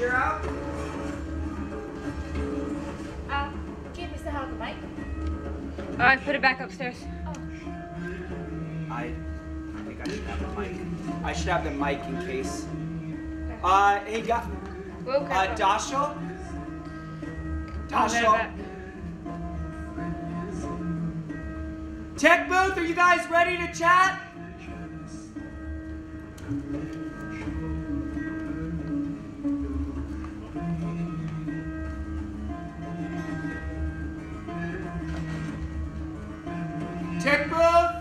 clear out? Can't we still have the mic? Oh, I put it back upstairs. Oh. I think I should have the mic. I should have the mic in case. Hey, Dashel? Dashel? Tech booth, are you guys ready to chat? Tech booth?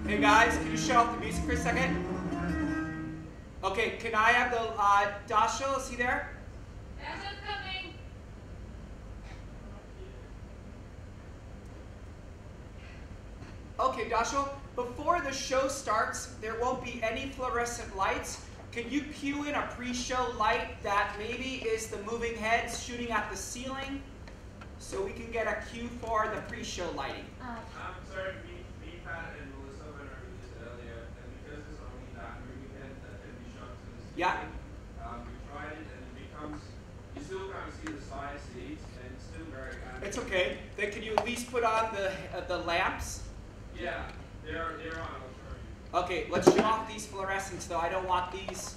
Hey guys, can you shut off the music for a second? Okay, can I have the Dashel? Is he there? Dashel's coming. Okay, Dashel, before the show starts, there won't be any fluorescent lights. Can you cue in a pre-show light that maybe is the moving heads shooting at the ceiling so we can get a cue for the pre-show lighting? I'm sorry, me, Pat, and Melissa went over this earlier, and because it's only that moving head that can be shot to the ceiling, Yeah. We tried it and it becomes, you still kind of see the side seats, and it's still very kind of... It's okay. Then can you at least put on the lamps? Yeah, they're on, I'll show you. Okay, let's shut off these fluorescents though. I don't want these.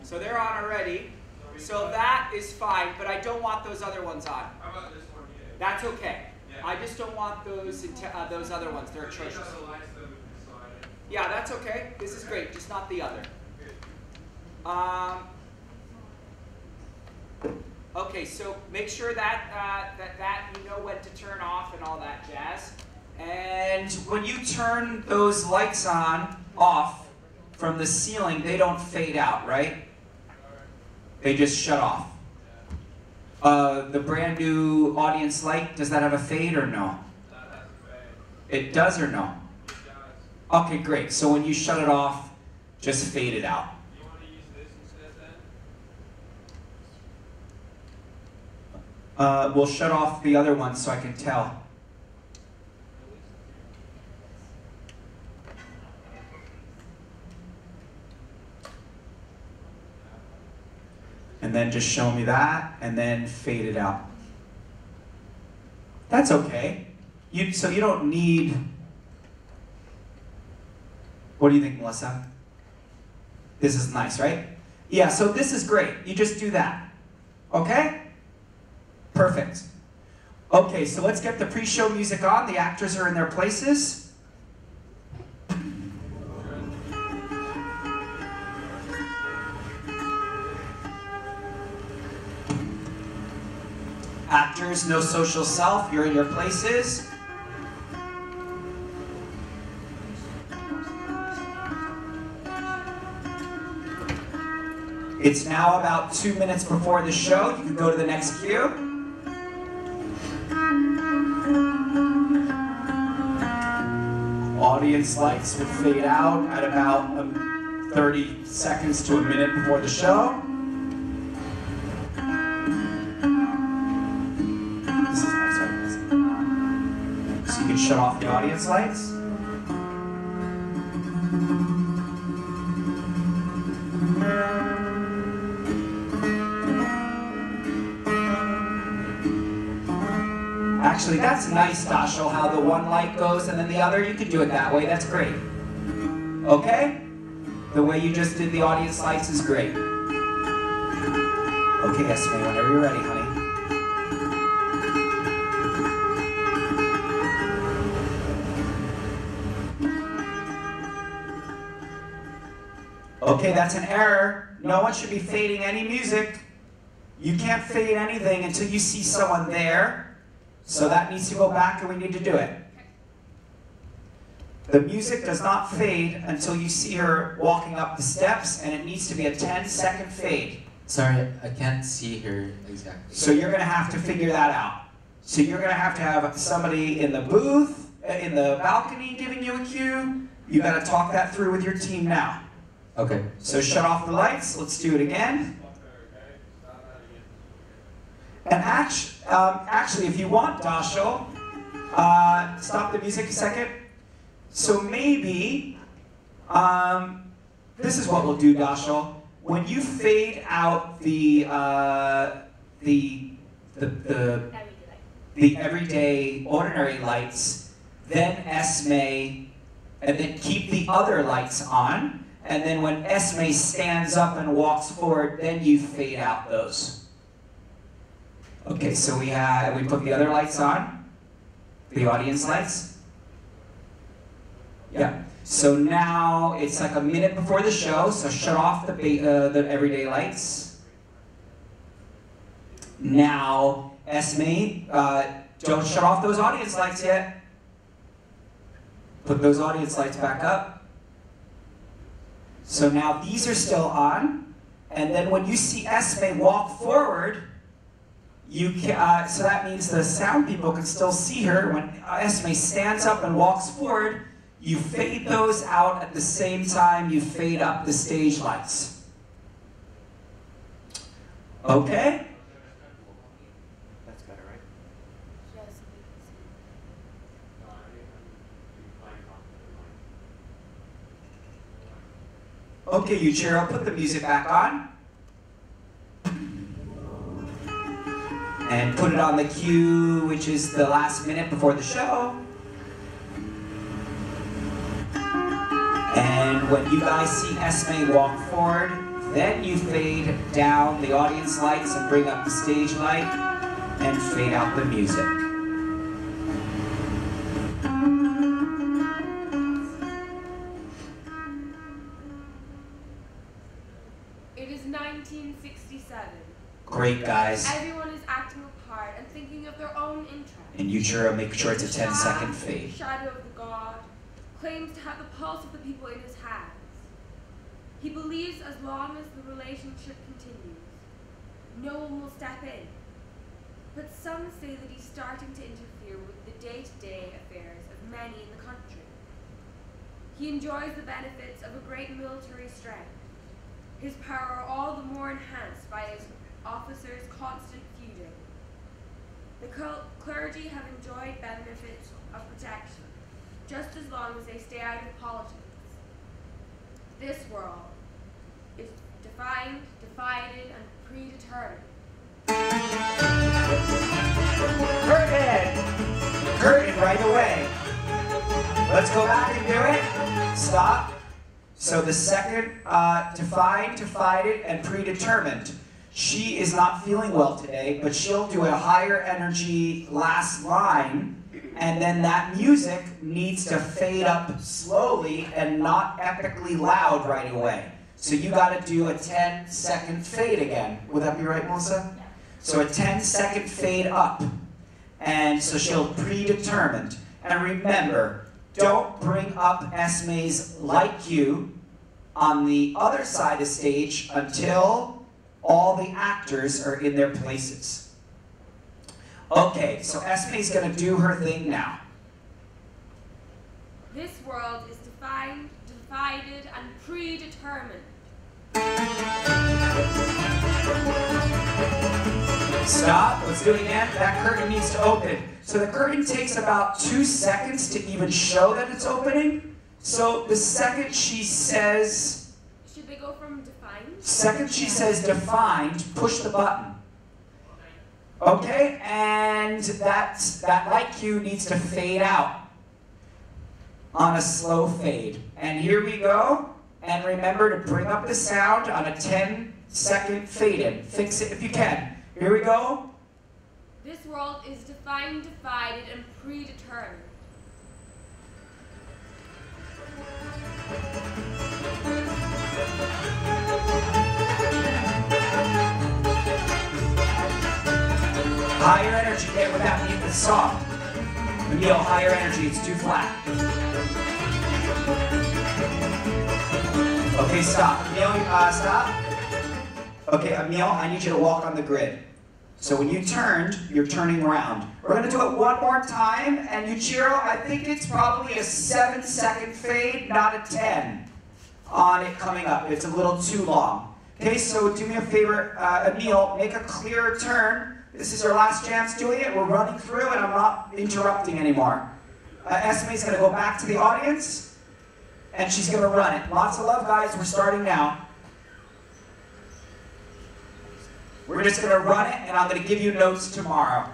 So they're on already. So that is fine, but I don't want those other ones on. How about this one here? That's okay. Yeah. I just don't want those other ones. They're These atrocious. are the lights that we decided. Yeah, that's okay. This is great, just not the other. Okay, so make sure that you know when to turn off and all that jazz. And when you turn those lights off from the ceiling, they don't fade out, right? They just shut off. The brand new audience light, does that have a fade or no? That has a fade. It does or no? It does. Okay, great. So when you shut it off, just fade it out. Do you want to use this instead then? We'll shut off the other one so I can tell. And then just show me that, and then fade it out. That's okay. So you don't need... What do you think, Melissa? This is nice, right? Yeah, so this is great. You just do that. Okay? Perfect. Okay, so let's get the pre-show music on. The actors are in their places. Actors, no social self, you're in your places. It's now about 2 minutes before the show. You can go to the next cue. Audience lights will fade out at about 30 seconds to a minute before the show. This is nice, right? So you can shut off the audience lights. Actually, that's nice, Dashel, how the one light goes and then the other. You could do it that way. That's great. Okay? The way you just did the audience lights is great. Okay, Esme, whenever you're ready, honey. Okay, that's an error. No one should be fading any music. You can't fade anything until you see someone there. So that needs to go back and we need to do it. The music does not fade until you see her walking up the steps, and it needs to be a 10-second fade. Sorry, I can't see her exactly. So you're going to have to figure that out. So you're going to have somebody in the booth, in the balcony giving you a cue. You got to talk that through with your team now. Okay. So shut off the lights. Let's do it again. And actually, if you want, Dashel, Stop the music a second. So maybe, this is what we'll do, Dashal. When you fade out the everyday, ordinary lights, then Esme, and then keep the other lights on. And then when Esme stands up and walks forward, then you fade out those. Okay, so we put the other lights on, the audience lights. Yeah. So now it's like a minute before the show, so shut off the everyday lights. Now, Esme, don't shut off those audience lights yet. Put those audience lights back up. So now these are still on, and then when you see Esme walk forward, you can, so that means the sound people can still see her. When Esme stands up and walks forward, you fade those out at the same time you fade up the stage lights. Okay? That's better, right? Okay, Yuichiro, put the music back on. And put it on the cue, which is the last minute before the show. And when you guys see Esme walk forward, then you fade down the audience lights and bring up the stage light and fade out the music. It is 1967. Great, guys. Everyone is acting a part and thinking of their own interests. And Yuichiro, make sure it's a 10-second fade. Shadow of the god claims to have the pulse of the people in his hands. He believes as long as the relationship continues, no one will step in. But some say that he's starting to interfere with the day-to-day affairs of many in the country. He enjoys the benefits of a great military strength, his power all the more enhanced by his officers' constant feuding. The clergy have enjoyed benefits of protection, just as long as they stay out of politics. This world is defined, divided, and predetermined. Curtain! Curtain right away. Let's go back and do it. Stop. So the second, defined, divided, and predetermined. She is not feeling well today, but she'll do a higher energy last line, and then that music needs to fade up slowly and not epically loud right away. So you got to do a 10-second fade again. Would that be right, Melissa? So a 10-second fade up. And so she'll predetermined. And remember, don't bring up Esme's light cue on the other side of the stage until all the actors are in their places. Okay, so Esme's going to do her thing now. This world is defined, divided, and predetermined. Stop. Let's do it again. That curtain needs to open. So the curtain takes about 2 seconds to even show that it's opening. So the second she says... Should they go from defined? Second she says defined, push the button. Okay, and that light cue needs to fade out on a slow fade. And here we go. And remember to bring up the sound on a 10-second fade in. Fix it if you can. Here we go. This world is defined, divided, and predetermined. Higher energy, get without the song. Emil, higher energy, it's too flat. Okay, stop. Emil, stop. Okay, Emil, I need you to walk on the grid. So when you turned, you're turning around. We're going to do it one more time, and Yuichiro, I think it's probably a 7-second fade, not a 10 on it coming up. It's a little too long. Okay, so do me a favor, Emil, make a clearer turn. This is her last chance doing it. We're running through and I'm not interrupting anymore. Esme's gonna go back to the audience and she's gonna run it. Lots of love, guys. We're starting now. We're just gonna run it and I'm gonna give you notes tomorrow.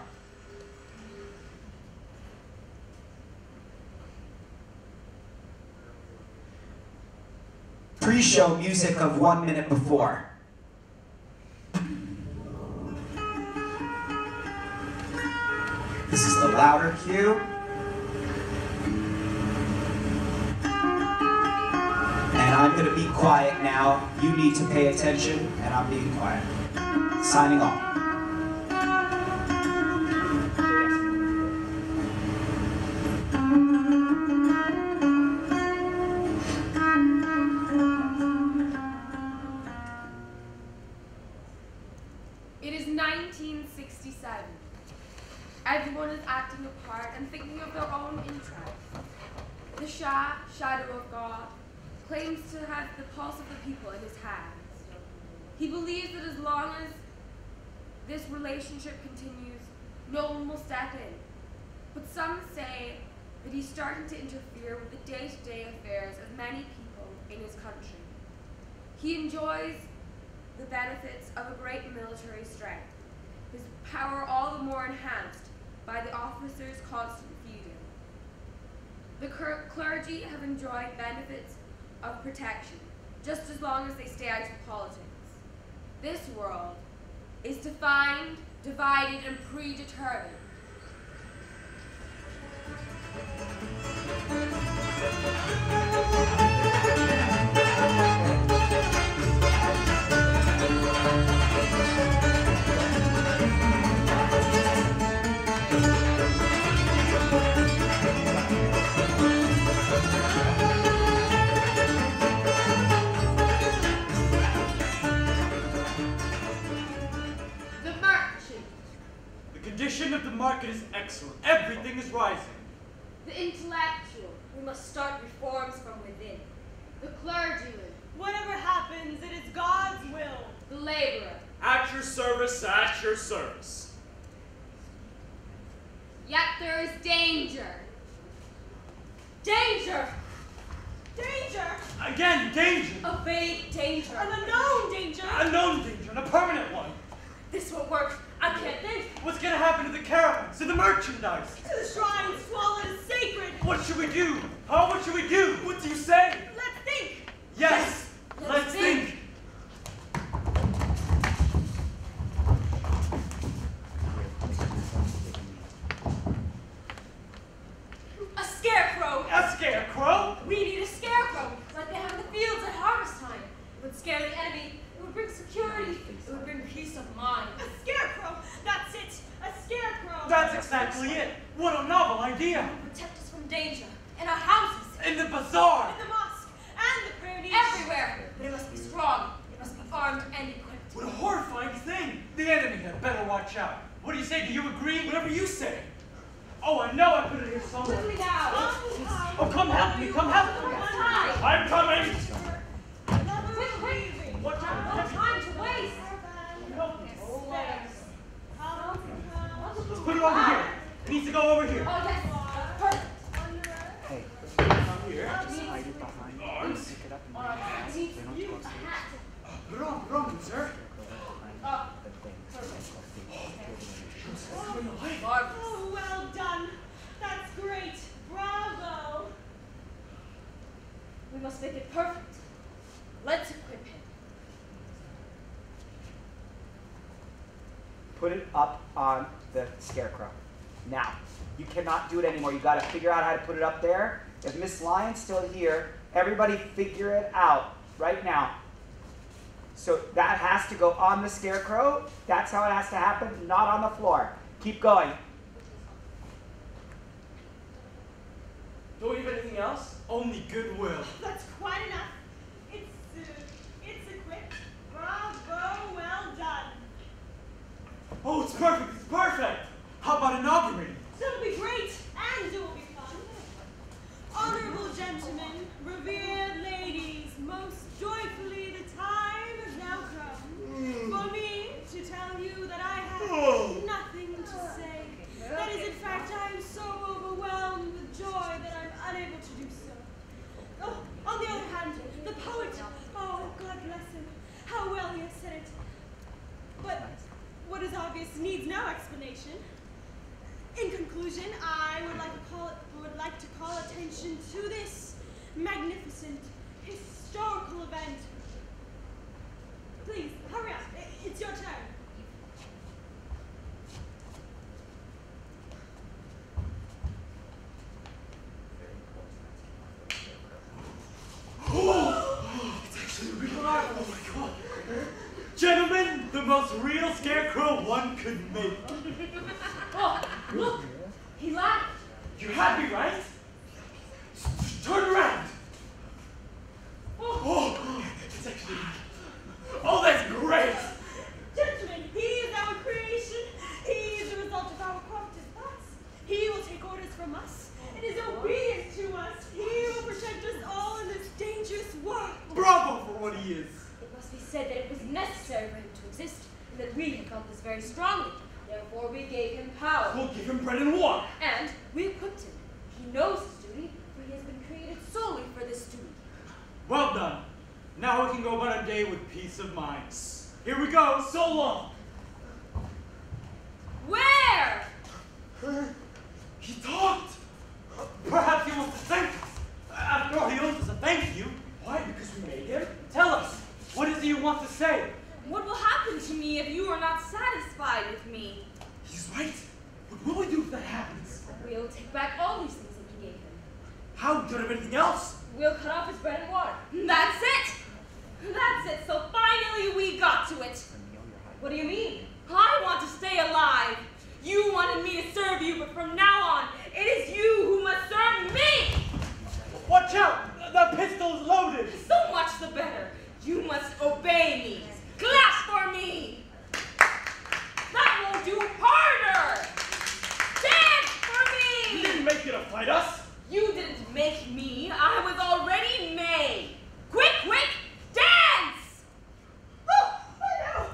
Pre-show music of 1 minute before. This is the louder cue. And I'm going to be quiet now. You need to pay attention, and I'm being quiet. Signing off. It is 1967. Everyone is acting a part and thinking of their own interests. The Shah, Shadow of God, claims to have the pulse of the people in his hands. He believes that as long as this relationship continues, no one will step in. But some say that he's starting to interfere with the day-to-day affairs of many people in his country. He enjoys the benefits of a great military strength, his power all the more enhanced by the officers' constant feuding. The clergy have enjoyed benefits of protection, just as long as they stay out of politics. This world is defined, divided, and predetermined. The condition of the market is excellent. Everything is rising. The intellectual. We must start reforms from within. The clergyman. Whatever happens, it is God's will. The laborer. At your service, at your service. Yet there is danger. Danger! Danger! Again, danger. A vague danger. An unknown danger! A known danger, and a permanent one. This won't work. I can't think. What's going to happen to the caravans, to the merchandise? To the shrine swallowed as sacred! What should we do? Huh? What should we do? What do you say? Let's think! Yes! Let's think! A scarecrow! A scarecrow? We need a scarecrow, like they have in the fields at harvest time. It would scare the enemy. It would bring security. It would bring peace of mind. A scarecrow! That's it! A scarecrow! That's exactly it. What a novel idea. It would protect us from danger. In our houses. In the bazaar. In the mosque! And the prayer niche! Everywhere. But it must be strong. It must be armed and equipped. What a horrifying thing. The enemy had better watch out. What do you say? Do you agree? Whatever you say. Oh, I know I put it here somewhere. Quickly now. Oh, come help me. Come help me. Time. I'm coming. Quick. What No time? time to waste. Let's put it over here. It needs to go over here. Oh, yes. Perfect. Hey, Come here. hide it behind. Arms. Pick it up and All right. then Needs they don't you go a upstairs. hat. Put it on. Put it on, sir. Marvelous. Oh, well done! That's great! Bravo! We must make it perfect. Let's equip him. Put it up on the scarecrow. Now, you cannot do it anymore. You got to figure out how to put it up there. If Miss Lyon's still here, everybody figure it out right now. So that has to go on the scarecrow. That's how it has to happen, not on the floor. Keep going. Don't we have anything else? Only goodwill. That's quite enough. It's equipped. Bravo! Well done! Oh, it's perfect. It's perfect. How about inaugurating? That'll be great, and it will be fun. Honorable gentlemen, revered ladies, most joyfully the time has now come for me to tell you that I have nothing obvious needs no explanation. In conclusion, I would like to call attention to this magnificent, historical event. Please, hurry up. It's your turn. It's actually real. Oh my god. Gentlemen, the most real scarecrow one could make. Oh, look! He laughed. You're happy, right? Turn around. Oh, it's actually. Oh, that's great. Gentlemen, he is our creation. He is the result of our crafted thoughts. He will take orders from us and is obedient to us. He will protect us all in this dangerous war. Bravo for what he is. It must be said that it was necessary for him to exist, and that we have felt this very strongly. Therefore, we gave him power. We'll give him bread and water. And we equipped him. He knows his duty, for he has been created solely for this duty. Well done. Now we can go about our day with peace of mind. Here we go. So long. Where? He talked. Perhaps he wants to thank us. After all, he owes us a thank you. Why? Because we made him? Tell us. What is it you want to say? What will happen to me if you are not satisfied with me? He's right. What will we do if that happens? We'll take back all these things that we gave him. How? Don't have anything else? We'll cut off his bread and water. That's it! That's it, so finally we got to it. What do you mean? I want to stay alive. You wanted me to serve you, but from now on, it is you who must serve me! Watch out! The pistol's loaded! So much the better. You must obey me. Clap for me! That won't do. Harder! Dance for You me! didn't make it to fight us! You didn't make me. I was already made. Quick, quick, dance! Oh, I know.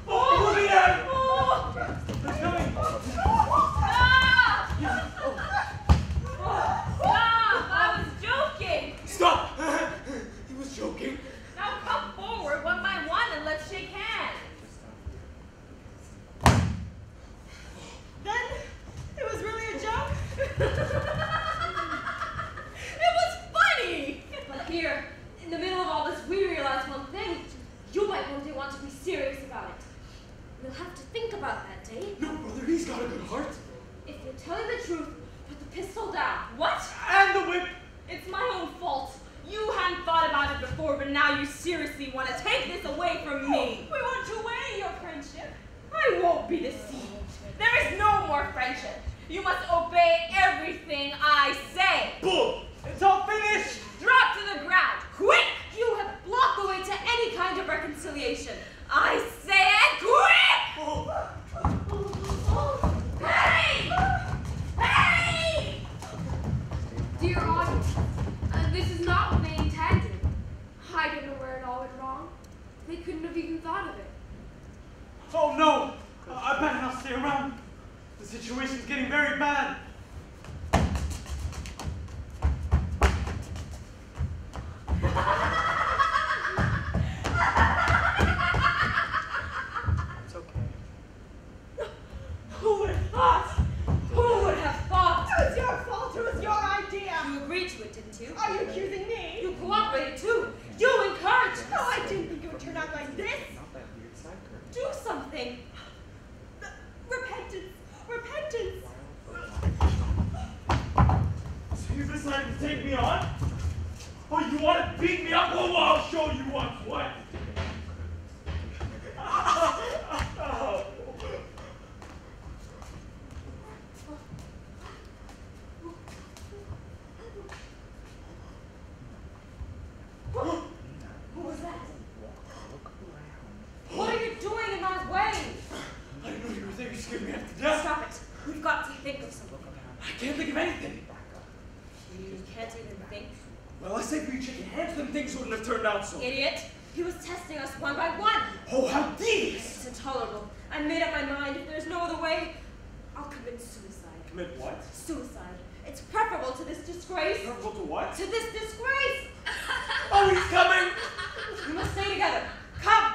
Oh, look at him! Oh! They're coming! Stop! Stop! I was joking. Stop! He was joking. Now come forward one by one and let's shake hands. Then, it was really a joke? It was funny! But here, in the middle of all this, we realize one thing. You might one day want to be serious about it. We'll have to think about that, Dave. No, brother, he's got a good heart. If you're telling the truth, put the pistol down. What? And the whip! It's my own fault. You hadn't thought about it before, but now you seriously want to take this away from me. We want to weigh your friendship. I won't be deceived. There is no more friendship. You must obey everything I say. Bull! It's all finished! Drop to the ground, quick! You have blocked the way to any kind of reconciliation. I say it, quick! Hey! Hey! Dear audience, this is not what they intended. I don't know where it all went wrong. They couldn't have even thought of it. Oh no! I better not stay around. The situation's getting very bad. It's okay. Who would have thought? Who would have thought? It was your fault. It was your idea. You agreed to it, didn't you? Are you accusing me? You cooperated too. You encouraged No, us. I didn't think it would turn out like this. Not that weird side curtain. Do something. Repentance. Repentance. So you decided to take me on? Oh, you want to beat me up? Oh, I'll show you what's what. Who was that? What are you doing in my way? I didn't know you were there. You scared me half to death. Stop it. We've got to think of something. I can't think of anything. You can't even think. Well, I say for you chicken hands, then things wouldn't have turned out so. Idiot. He was testing us one by one. Oh, how devious! It's intolerable. I made up my mind. If there's no other way, I'll commit suicide. Commit what? Suicide. It's preferable to this disgrace. Preferable to what? To this disgrace. Oh, he's coming! We must stay together. Come.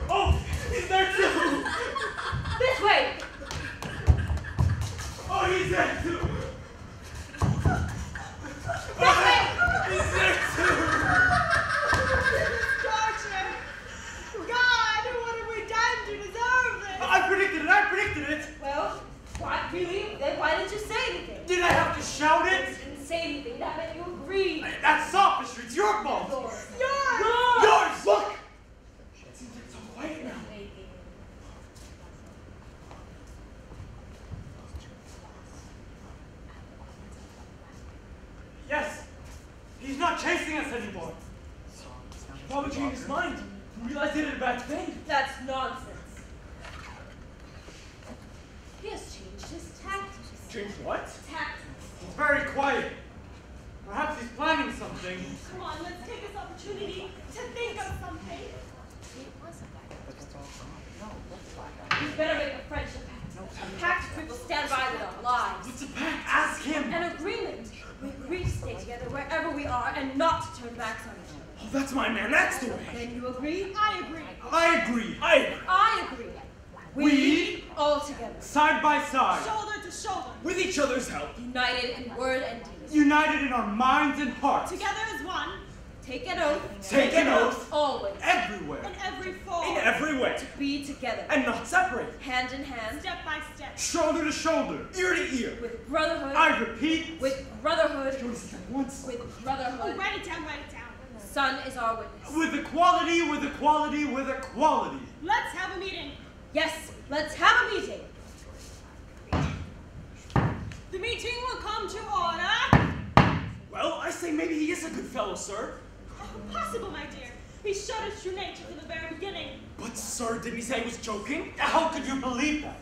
Oh, he's there too! Oh, he's there too! He's there too! Torture! God, what have we done to deserve this? I predicted it! Well, why, really? Then why didn't you say anything? Did I have to shout You it? didn't say anything. That meant you agreed. That's sophistry, it's your fault! Yours! Yours! Look! It seems like it's so quiet now. Yes! He's not chasing us anymore! He probably changed his mind. He realized he did a bad thing. That's nonsense. He has changed his tactics. Changed what? Tactics. He's very quiet. Perhaps he's planning something. Come on, let's take this opportunity to think of something. We better make a friendship pact. A pact we will stand by with our lives. What's a pact? Ask him! An agreement. We agree to stay together wherever we are and not to turn backs on each other. Oh, that's my man. That's the way. Then you agree? I agree. I agree. I agree. We all together. Side by side. Shoulder to shoulder. With each other's help. United in word and deed. United in our minds and hearts. Together as one. Take an oath. Take an oath. Always. Everywhere. In every form. In every way. To be together. And not separate. Hand in hand. Step by step. Shoulder to shoulder. Ear to ear. With brotherhood. I repeat. With brotherhood. Once. With brotherhood. Oh, write it down, write it down. The sun is our witness. With equality, with equality, with equality. Let's have a meeting. Yes, let's have a meeting. The meeting will come to order. Well, I say maybe he is a good fellow, sir. Impossible, my dear. He showed his true nature from the very beginning. But, sir, didn't he say he was joking? How could you believe that?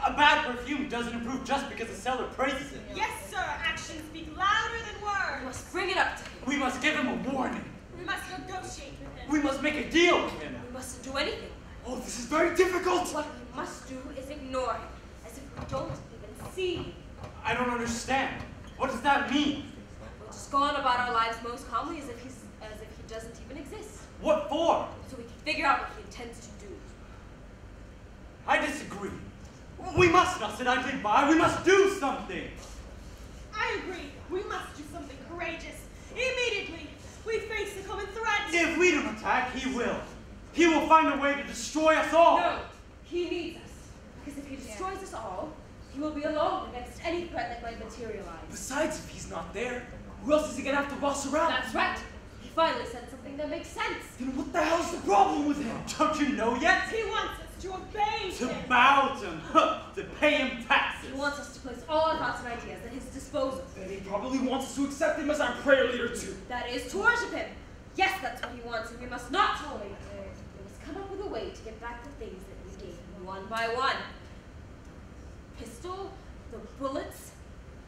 A bad perfume doesn't improve just because the seller praises it. Yes, sir. Actions speak louder than We words. must bring it up to him. We must give him a warning. We must negotiate with him. We must make a deal with him. We mustn't do anything. Oh, this is very difficult. What we must do is ignore him, as if we don't even see him. I don't understand. What does that mean? We'll just go on about our lives most calmly as if he doesn't even exist. What for? So we can figure out what he intends to do. I disagree. We must not sit idly by. We must do something. I agree. We must do something courageous. Immediately. We face the common threat. If we don't attack, he will. He will find a way to destroy us all. No, he needs us. Because if he destroys us all, he will be alone against any threat that might materialize. Besides, if he's not there, who else is he gonna have to boss around? That's right. He finally said something that makes sense. Then what the hell's the problem with him? Don't you know yet? He wants us to obey To him. bow to him, to pay him taxes. He wants us to place all our thoughts and ideas at his disposal. Then he probably wants us to accept him as our prayer leader too. That is to worship him. Yes, that's what he wants, and we must not tolerate it. We must come up with a way to get back the things that we gave him one by one. Pistol, the bullets,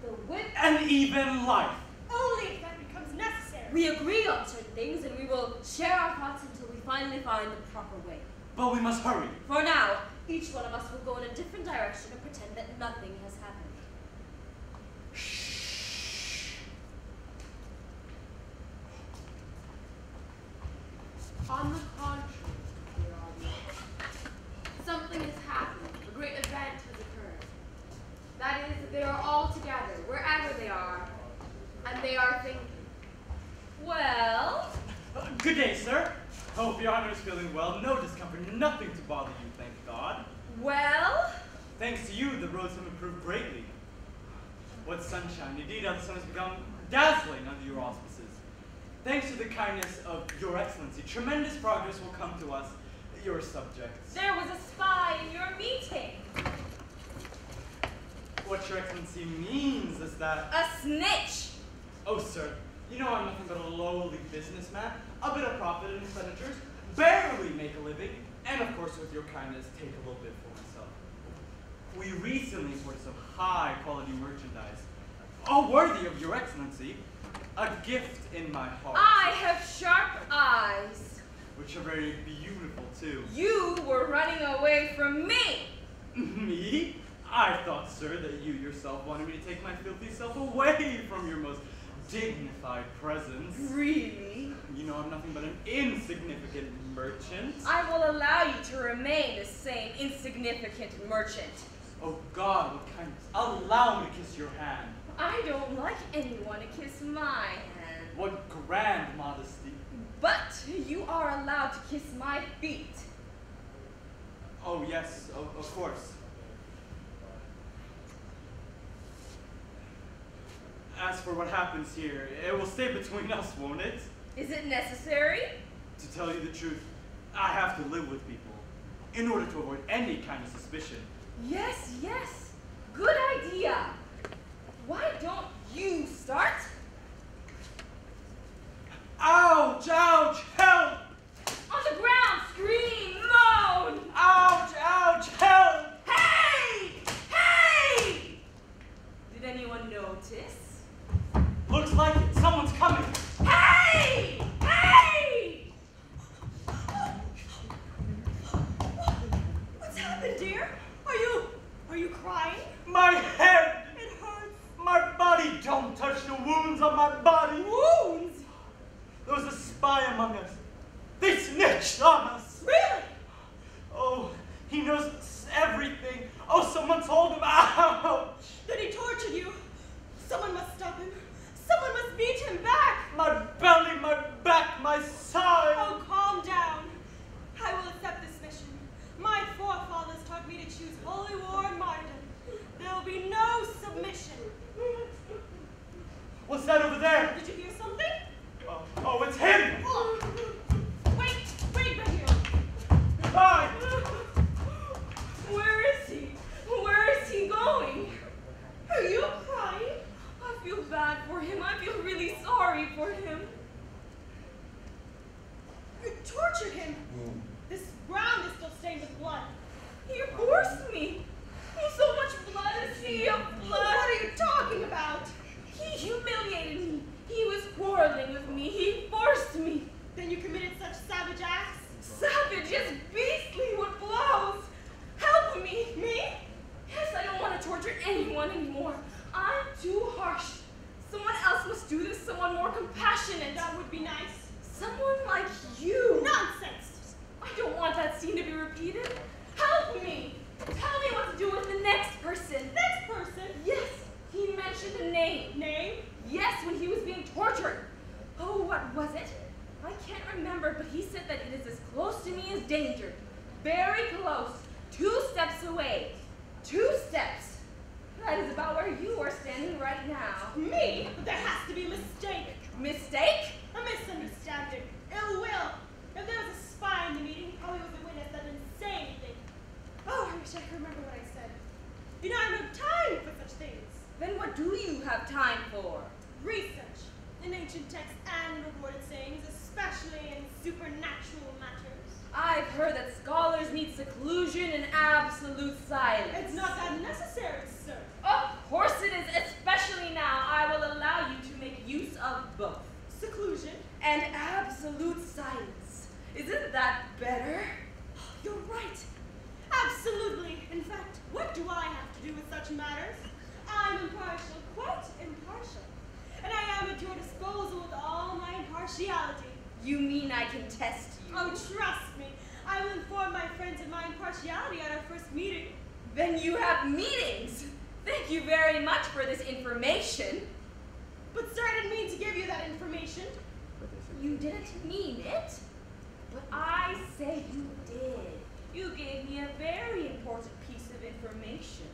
the whip. And even life. Only if that becomes necessary. We agree on certain things, and we will share our thoughts until we finally find the proper way. But we must hurry. For now, each one of us will go in a different direction and pretend that nothing has happened. On the contrary, dear audience, something has happened. A great event has occurred. That is, they are all together, wherever they are, and they are thinking. Well, Good day, sir. Hope your honor is feeling well. No discomfort, nothing to bother you, thank God. well, Thanks to you, the roads have improved greatly. What sunshine. Indeed, the sun has become dazzling under your auspices. Thanks to the kindness of your excellency, tremendous progress will come to us, your subjects. There was a spy in your meeting. What your excellency means is that... a snitch. Oh, sir, you know I'm nothing but a lowly businessman, a bit of profit and expenditures, barely make a living, and of course, with your kindness, take a little bit for myself. We recently imported some high-quality merchandise, all worthy of your excellency, a gift in my heart. I have sharp eyes. Which are very beautiful, too. You were running away from me. Me? I thought, sir, that you yourself wanted me to take my filthy self away from your most dignified presence. Really? You know I'm nothing but an insignificant merchant. I will allow you to remain the same insignificant merchant. Oh God, what kindness. Allow me to kiss your hand. I don't like anyone to kiss my hand. What grand modesty. But you are allowed to kiss my feet. Oh yes, of course. As for what happens here, it will stay between us, won't it? Is it necessary? To tell you the truth, I have to live with people in order to avoid any kind of suspicion. Yes, yes. Good idea. Why don't you start? Ouch! Ouch! Help! On the ground, scream, moan. Ouch! Ouch! Help! Hey! Hey! Did anyone notice? Looks like it. Someone's coming. Hey! Hey! What's happened, dear? Are you crying? My head! It hurts. My body! Don't touch the wounds on my body! Wounds? There was a spy among us. They snitched on us! Really? Oh, he knows everything. Oh, someone told him. Ouch! Then he tortured you. Someone must stop him. Someone must beat him back. My belly, my back, my side! Oh, calm down. I will accept this mission. My forefathers taught me to choose holy war and martyrdom. There will be no submission. What's that over there? Did you hear something? Oh, it's him! Oh. Wait, Benio. Goodbye! Where is he? Where is he going? Are you crying? I feel bad for him. I feel really sorry for him. You tortured him. This ground is still stained with blood. He forced me. Oh, so much blood, a sea of blood. What are you talking about? He humiliated me. He was quarreling with me. He forced me. Then you committed such savage acts? Savage, yes, beastly with blows. Help me. Me? Yes, I don't want to torture anyone anymore. I'm too harsh. Someone else must do this, someone more compassionate. That would be nice. Someone like you. Nonsense. I don't want that scene to be repeated. Help me. Tell me what to do with the next person. Next person? Yes, he mentioned a name. Name? Yes, when he was being tortured. Oh, what was it? I can't remember, but he said that it is as close to me as danger. Very close. 2 steps away. 2 steps. That is about where you are standing right now. Me? There has to be a mistake. Mistake? A misunderstanding. Ill will. If there was a spy in the meeting, probably was a witness that didn't say anything. Oh, I wish I could remember what I said. You know, I have no time for such things. Then what do you have time for? Research in ancient texts and recorded sayings, especially in supernatural matters. I've heard that scholars need seclusion and absolute silence. It's not that necessary, sir. Of course it is, especially now. I will allow you to make use of both. Seclusion? And absolute silence. Isn't that better? You're right. Absolutely. In fact, what do I have to do with such matters? I'm impartial, quite impartial. And I am at your disposal with all my impartiality. You mean I can test you? Oh, trust me. I will inform my friends of my impartiality at our first meeting. Then you have meetings. Thank you very much for this information. But sir, I didn't mean to give you that information. You didn't mean it. But I say you did. You gave me a very important piece of information.